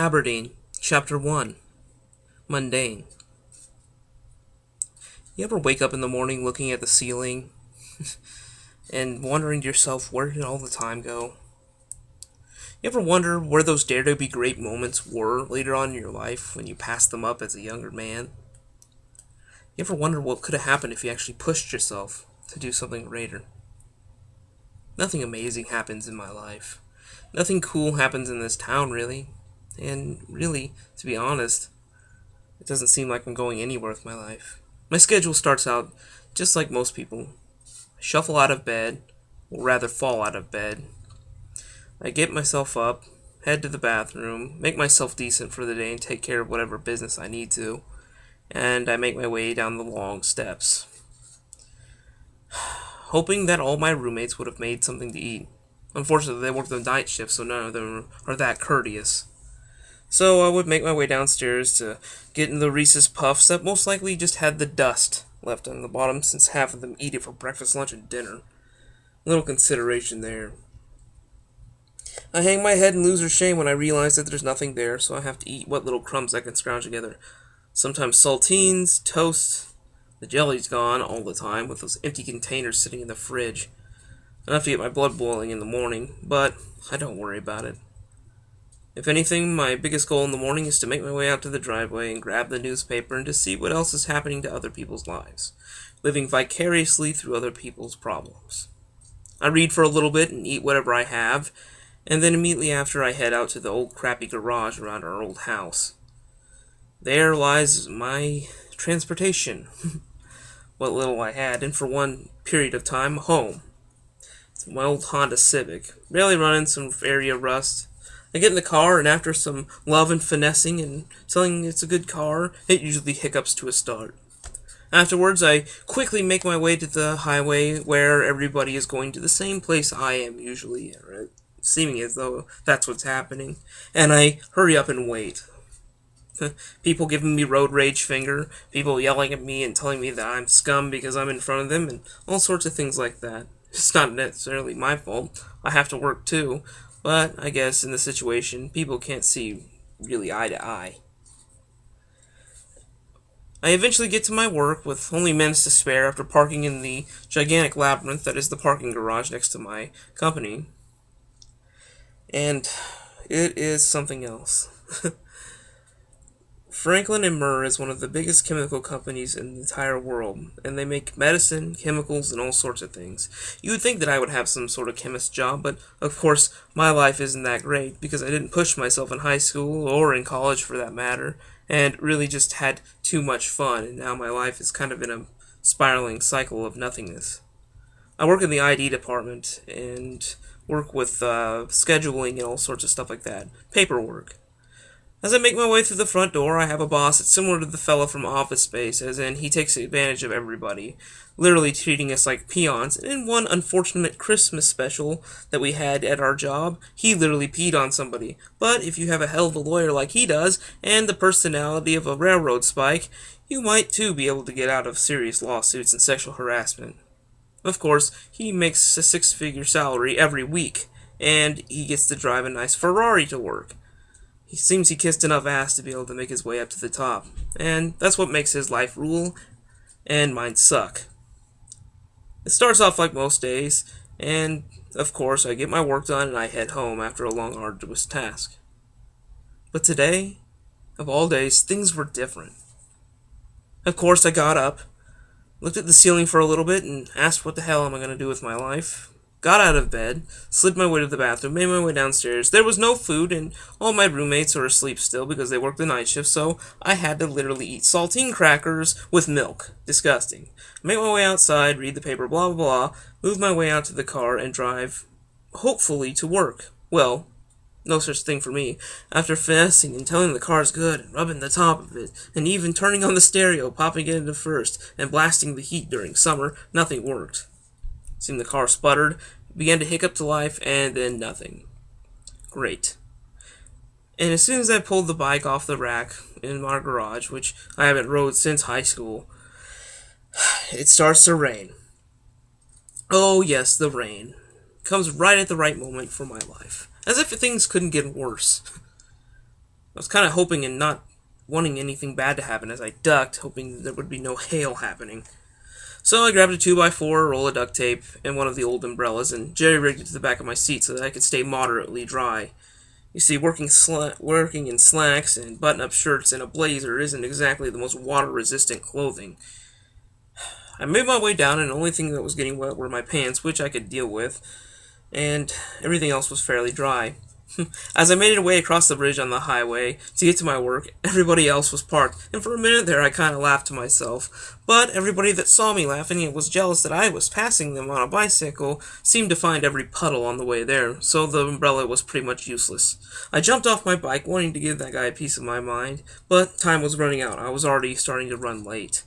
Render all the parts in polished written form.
Aberdeen, Chapter 1, Mundane. You ever wake up in the morning looking at the ceiling and wondering to yourself, where did all the time go? You ever wonder where those dare to be great moments were later on in your life when you passed them up as a younger man? You ever wonder what could have happened if you actually pushed yourself to do something greater? Nothing amazing happens in my life. Nothing cool happens in this town, really. And really, to be honest, it doesn't seem like I'm going anywhere with my life. My schedule starts out just like most people. I shuffle out of bed, or rather fall out of bed. I get myself up, head to the bathroom, make myself decent for the day and take care of whatever business I need to, and I make my way down the long steps, hoping that all my roommates would have made something to eat. Unfortunately, they work the night shift, so none of them are that courteous. So I would make my way downstairs to get in the Reese's Puffs that most likely just had the dust left on the bottom since half of them eat it for breakfast, lunch, and dinner. Little consideration there. I hang my head in loser's shame when I realize that there's nothing there, so I have to eat what little crumbs I can scrounge together. Sometimes saltines, toast. The jelly's gone all the time with those empty containers sitting in the fridge. Enough to get my blood boiling in the morning, but I don't worry about it. If anything, my biggest goal in the morning is to make my way out to the driveway and grab the newspaper and to see what else is happening to other people's lives, living vicariously through other people's problems. I read for a little bit and eat whatever I have, and then immediately after I head out to the old crappy garage around our old house. There lies my transportation, what little I had, and for one period of time, home. It's my old Honda Civic, barely running some area rust. I get in the car, and after some love and finessing and telling it's a good car, it usually hiccups to a start. Afterwards, I quickly make my way to the highway where everybody is going to the same place I am usually, seeming as though that's what's happening, and I hurry up and wait. People giving me road rage finger, people yelling at me and telling me that I'm scum because I'm in front of them, and all sorts of things like that. It's not necessarily my fault. I have to work too. But I guess in this situation, people can't see really eye to eye. I eventually get to my work with only minutes to spare after parking in the gigantic labyrinth that is the parking garage next to my company. And it is something else. Franklin and Murr is one of the biggest chemical companies in the entire world, and they make medicine, chemicals, and all sorts of things. You would think that I would have some sort of chemist job, but of course, my life isn't that great, because I didn't push myself in high school, or in college for that matter, and really just had too much fun, and now my life is kind of in a spiraling cycle of nothingness. I work in the ID department, and work with scheduling and all sorts of stuff like that. Paperwork. As I make my way through the front door, I have a boss that's similar to the fella from Office Space, as in he takes advantage of everybody, literally treating us like peons. And in one unfortunate Christmas special that we had at our job, he literally peed on somebody. But if you have a hell of a lawyer like he does, and the personality of a railroad spike, you might too be able to get out of serious lawsuits and sexual harassment. Of course, he makes a six-figure salary every week, and he gets to drive a nice Ferrari to work. He seems he kissed enough ass to be able to make his way up to the top, and that's what makes his life rule, and mine suck. It starts off like most days, and of course I get my work done and I head home after a long, arduous task. But today, of all days, things were different. Of course I got up, looked at the ceiling for a little bit, and asked what the hell am I going to do with my life. Got out of bed, slid my way to the bathroom, made my way downstairs. There was no food, and all my roommates are asleep still because they work the night shift, so I had to literally eat saltine crackers with milk. Disgusting. Make my way outside, read the paper, blah, blah, blah, move my way out to the car, and drive, hopefully, to work. Well, no such thing for me. After finessing and telling the car's good, and rubbing the top of it, and even turning on the stereo, popping it into first, and blasting the heat during summer, nothing worked. Seemed the car sputtered, began to hiccup to life, and then nothing. Great. And as soon as I pulled the bike off the rack in our garage, which I haven't rode since high school, it starts to rain. Oh yes, the rain. Comes right at the right moment for my life. As if things couldn't get worse. I was kind of hoping and not wanting anything bad to happen as I ducked, hoping there would be no hail happening. So I grabbed a 2x4, a roll of duct tape, and one of the old umbrellas, and jerry-rigged it to the back of my seat so that I could stay moderately dry. You see, working in slacks and button-up shirts and a blazer isn't exactly the most water-resistant clothing. I made my way down, and the only thing that was getting wet were my pants, which I could deal with, and everything else was fairly dry. As I made my way across the bridge on the highway to get to my work, everybody else was parked, and for a minute there I kind of laughed to myself. But everybody that saw me laughing and was jealous that I was passing them on a bicycle seemed to find every puddle on the way there, so the umbrella was pretty much useless. I jumped off my bike, wanting to give that guy a piece of my mind, but time was running out. I was already starting to run late.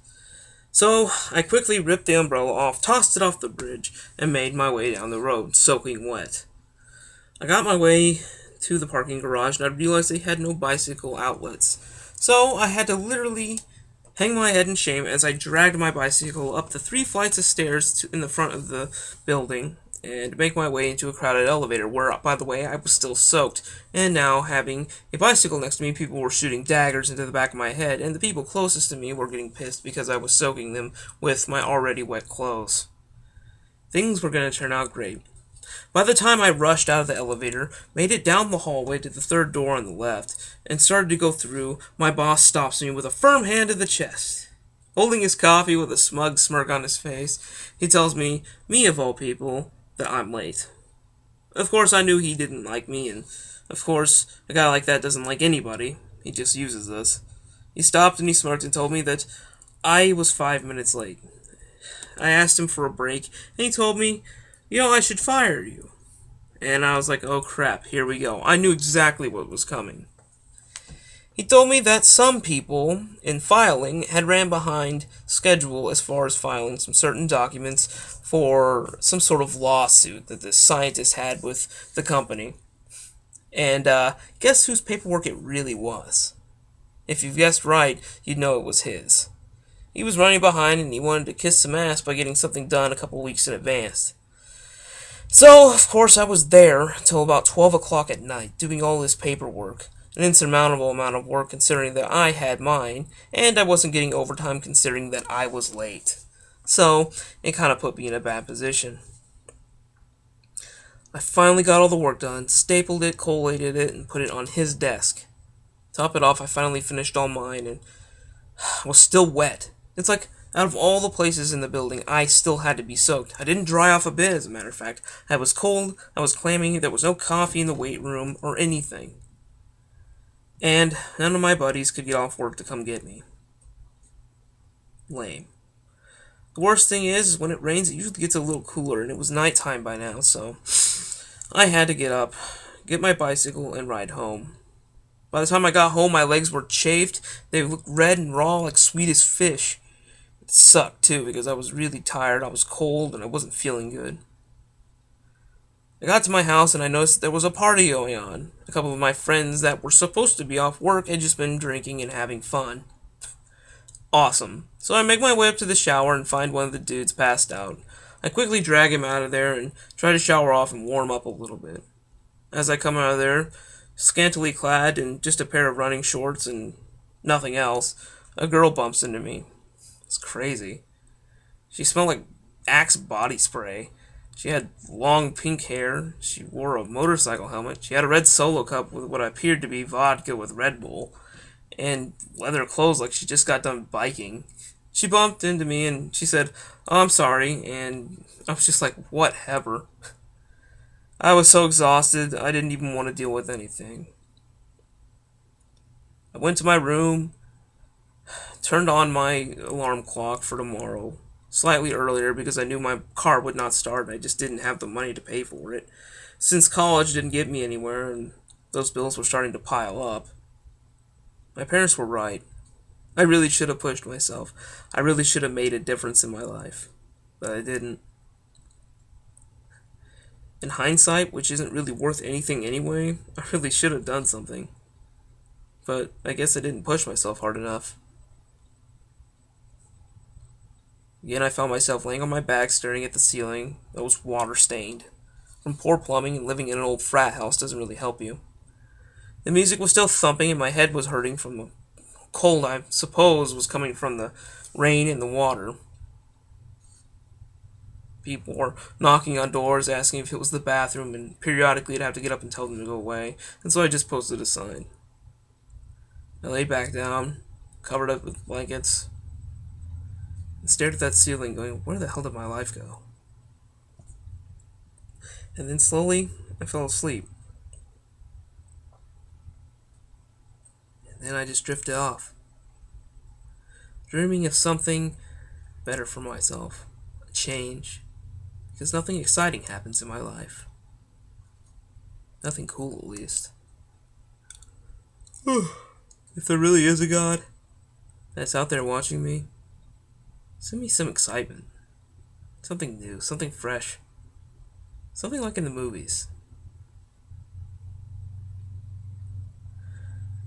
So I quickly ripped the umbrella off, tossed it off the bridge, and made my way down the road, soaking wet. I got my way to the parking garage, and I realized they had no bicycle outlets. So I had to literally hang my head in shame as I dragged my bicycle up the 3 flights of stairs in the front of the building and make my way into a crowded elevator where, by the way, I was still soaked. And now, having a bicycle next to me, people were shooting daggers into the back of my head, and the people closest to me were getting pissed because I was soaking them with my already wet clothes. Things were going to turn out great. By the time I rushed out of the elevator, made it down the hallway to the 3rd door on the left, and started to go through, my boss stops me with a firm hand to the chest. Holding his coffee with a smug smirk on his face, he tells me of all people, that I'm late. Of course, I knew he didn't like me, and of course, a guy like that doesn't like anybody. He just uses us. He stopped and he smirked and told me that I was 5 minutes late. I asked him for a break, and he told me, I should fire you. And I was like, oh crap, here we go. I knew exactly what was coming. He told me that some people in filing had ran behind schedule as far as filing some certain documents for some sort of lawsuit that this scientist had with the company. And guess whose paperwork it really was? If you've guessed right, you'd know it was his. He was running behind and he wanted to kiss some ass by getting something done a couple weeks in advance. So, of course, I was there till about 12 o'clock at night, doing all this paperwork. An insurmountable amount of work considering that I had mine, and I wasn't getting overtime considering that I was late. So, it kind of put me in a bad position. I finally got all the work done, stapled it, collated it, and put it on his desk. Top it off, I finally finished all mine, and I was still wet. It's like, out of all the places in the building, I still had to be soaked. I didn't dry off a bit, as a matter of fact. I was cold, I was clammy, there was no coffee in the weight room, or anything. And none of my buddies could get off work to come get me. Lame. The worst thing is when it rains, it usually gets a little cooler, and it was nighttime by now, so I had to get up, get my bicycle, and ride home. By the time I got home, my legs were chafed, they looked red and raw like Swedish fish. It sucked, too, because I was really tired, I was cold, and I wasn't feeling good. I got to my house and I noticed that there was a party going on. A couple of my friends that were supposed to be off work had just been drinking and having fun. Awesome. So I make my way up to the shower and find one of the dudes passed out. I quickly drag him out of there and try to shower off and warm up a little bit. As I come out of there, scantily clad in just a pair of running shorts and nothing else, a girl bumps into me. It's crazy. She smelled like Axe body spray. She had long pink hair, she wore a motorcycle helmet, she had a red Solo cup with what appeared to be vodka with Red Bull, and leather clothes like she just got done biking. She bumped into me and she said, "Oh, I'm sorry," and I was just like, whatever. I was so exhausted, I didn't even want to deal with anything. I went to my room, turned on my alarm clock for tomorrow, slightly earlier because I knew my car would not start and I just didn't have the money to pay for it. Since college didn't get me anywhere and those bills were starting to pile up. My parents were right. I really should have pushed myself. I really should have made a difference in my life. But I didn't. In hindsight, which isn't really worth anything anyway, I really should have done something. But I guess I didn't push myself hard enough. Again, I found myself laying on my back staring at the ceiling that was water-stained. From poor plumbing and living in an old frat house doesn't really help you. The music was still thumping and my head was hurting from the cold I suppose was coming from the rain and the water. People were knocking on doors asking if it was the bathroom, and periodically I'd have to get up and tell them to go away, and so I just posted a sign. I laid back down, covered up with blankets, and stared at that ceiling going, where the hell did my life go? And then slowly I fell asleep. And then I just drifted off, dreaming of something better for myself, a change, because nothing exciting happens in my life. Nothing cool, at least. If there really is a God that's out there watching me, send me some excitement. Something new, something fresh. Something like in the movies.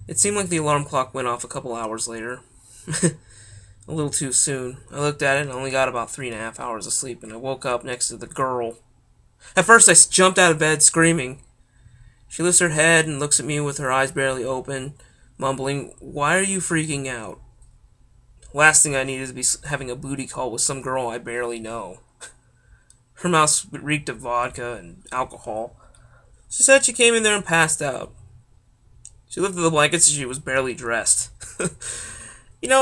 It seemed like the alarm clock went off a couple hours later. A little too soon. I looked at it and only got about 3.5 hours of sleep, and I woke up next to the girl. At first I jumped out of bed screaming. She lifts her head and looks at me with her eyes barely open, mumbling, "Why are you freaking out?" Last thing I need is to be having a booty call with some girl I barely know. Her mouth reeked of vodka and alcohol. She said she came in there and passed out. She lifted the blankets and she was barely dressed.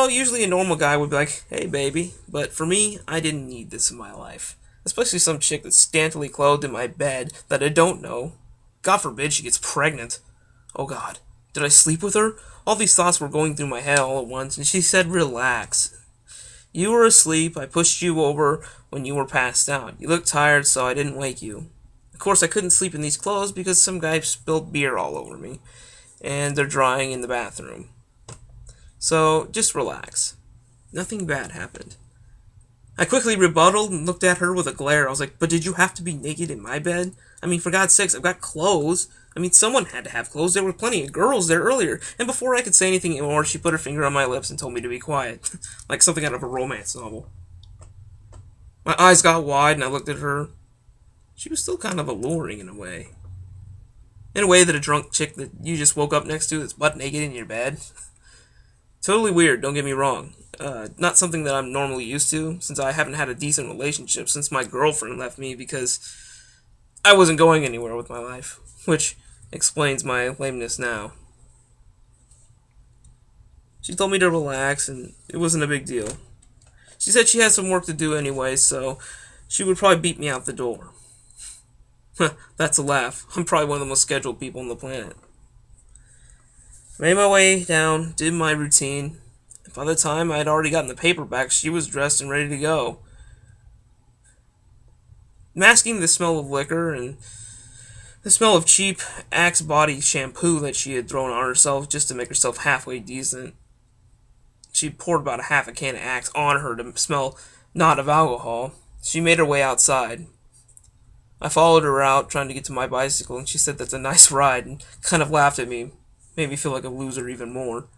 Usually a normal guy would be like, "Hey, baby." But for me, I didn't need this in my life. Especially some chick that's scantily clothed in my bed that I don't know. God forbid she gets pregnant. Oh God, did I sleep with her? All these thoughts were going through my head all at once, and she said, "Relax. You were asleep. I pushed you over when you were passed out. You looked tired, so I didn't wake you." Of course, I couldn't sleep in these clothes because some guy spilled beer all over me, and they're drying in the bathroom. So, just relax. Nothing bad happened. I quickly rebutted and looked at her with a glare. I was like, "But did you have to be naked in my bed? I mean, for God's sakes, I've got clothes. I mean, someone had to have clothes. There were plenty of girls there earlier." And before I could say anything more, she put her finger on my lips and told me to be quiet. Like something out of a romance novel. My eyes got wide and I looked at her. She was still kind of alluring in a way. In a way that a drunk chick that you just woke up next to that's butt naked in your bed. Totally weird, don't get me wrong. Not something that I'm normally used to, since I haven't had a decent relationship since my girlfriend left me because I wasn't going anywhere with my life, which explains my lameness now. She told me to relax, and it wasn't a big deal. She said she had some work to do anyway, so she would probably beat me out the door. That's a laugh. I'm probably one of the most scheduled people on the planet. Made my way down, did my routine. By the time I had already gotten the paper back, she was dressed and ready to go. Masking the smell of liquor and the smell of cheap Axe body shampoo that she had thrown on herself just to make herself halfway decent. She poured about a half a can of Axe on her to smell not of alcohol. She made her way outside. I followed her out, trying to get to my bicycle, and she said that's a nice ride, and kind of laughed at me. Made me feel like a loser even more.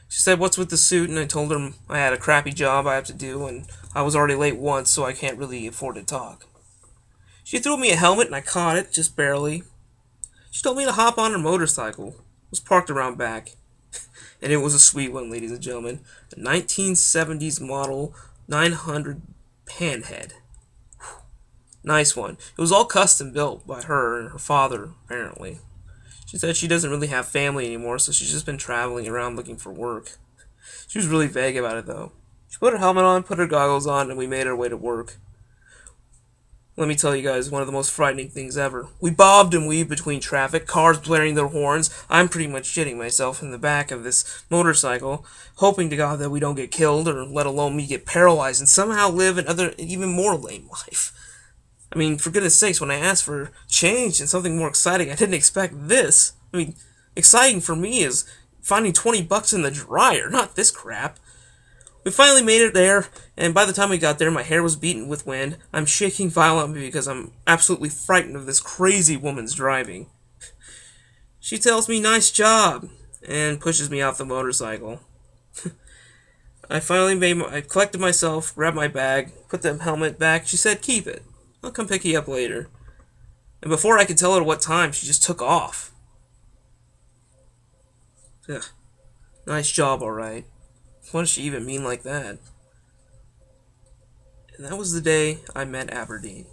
She said, "What's with the suit?" And I told her I had a crappy job I have to do, and I was already late once, so I can't really afford to talk. She threw me a helmet, and I caught it, just barely. She told me to hop on her motorcycle. It was parked around back. And it was a sweet one, ladies and gentlemen. A 1970s model 900 Panhead. Nice one. It was all custom built by her and her father, apparently. She said she doesn't really have family anymore, so she's just been traveling around looking for work. She was really vague about it, though. She put her helmet on, put her goggles on, and we made our way to work. Let me tell you guys, one of the most frightening things ever. We bobbed and weaved between traffic, cars blaring their horns. I'm pretty much shitting myself in the back of this motorcycle, hoping to God that we don't get killed, or let alone me get paralyzed and somehow live another, even more lame life. I mean, for goodness sakes, when I asked for change and something more exciting, I didn't expect this. I mean, exciting for me is finding $20 in the dryer, not this crap. We finally made it there, and by the time we got there, my hair was beaten with wind. I'm shaking violently because I'm absolutely frightened of this crazy woman's driving. She tells me, "Nice job," and pushes me off the motorcycle. I collected myself, grabbed my bag, put the helmet back. She said, "Keep it. I'll come pick you up later." And before I could tell her what time, she just took off. Ugh, nice job, alright. What does she even mean like that? And that was the day I met Aberdeen.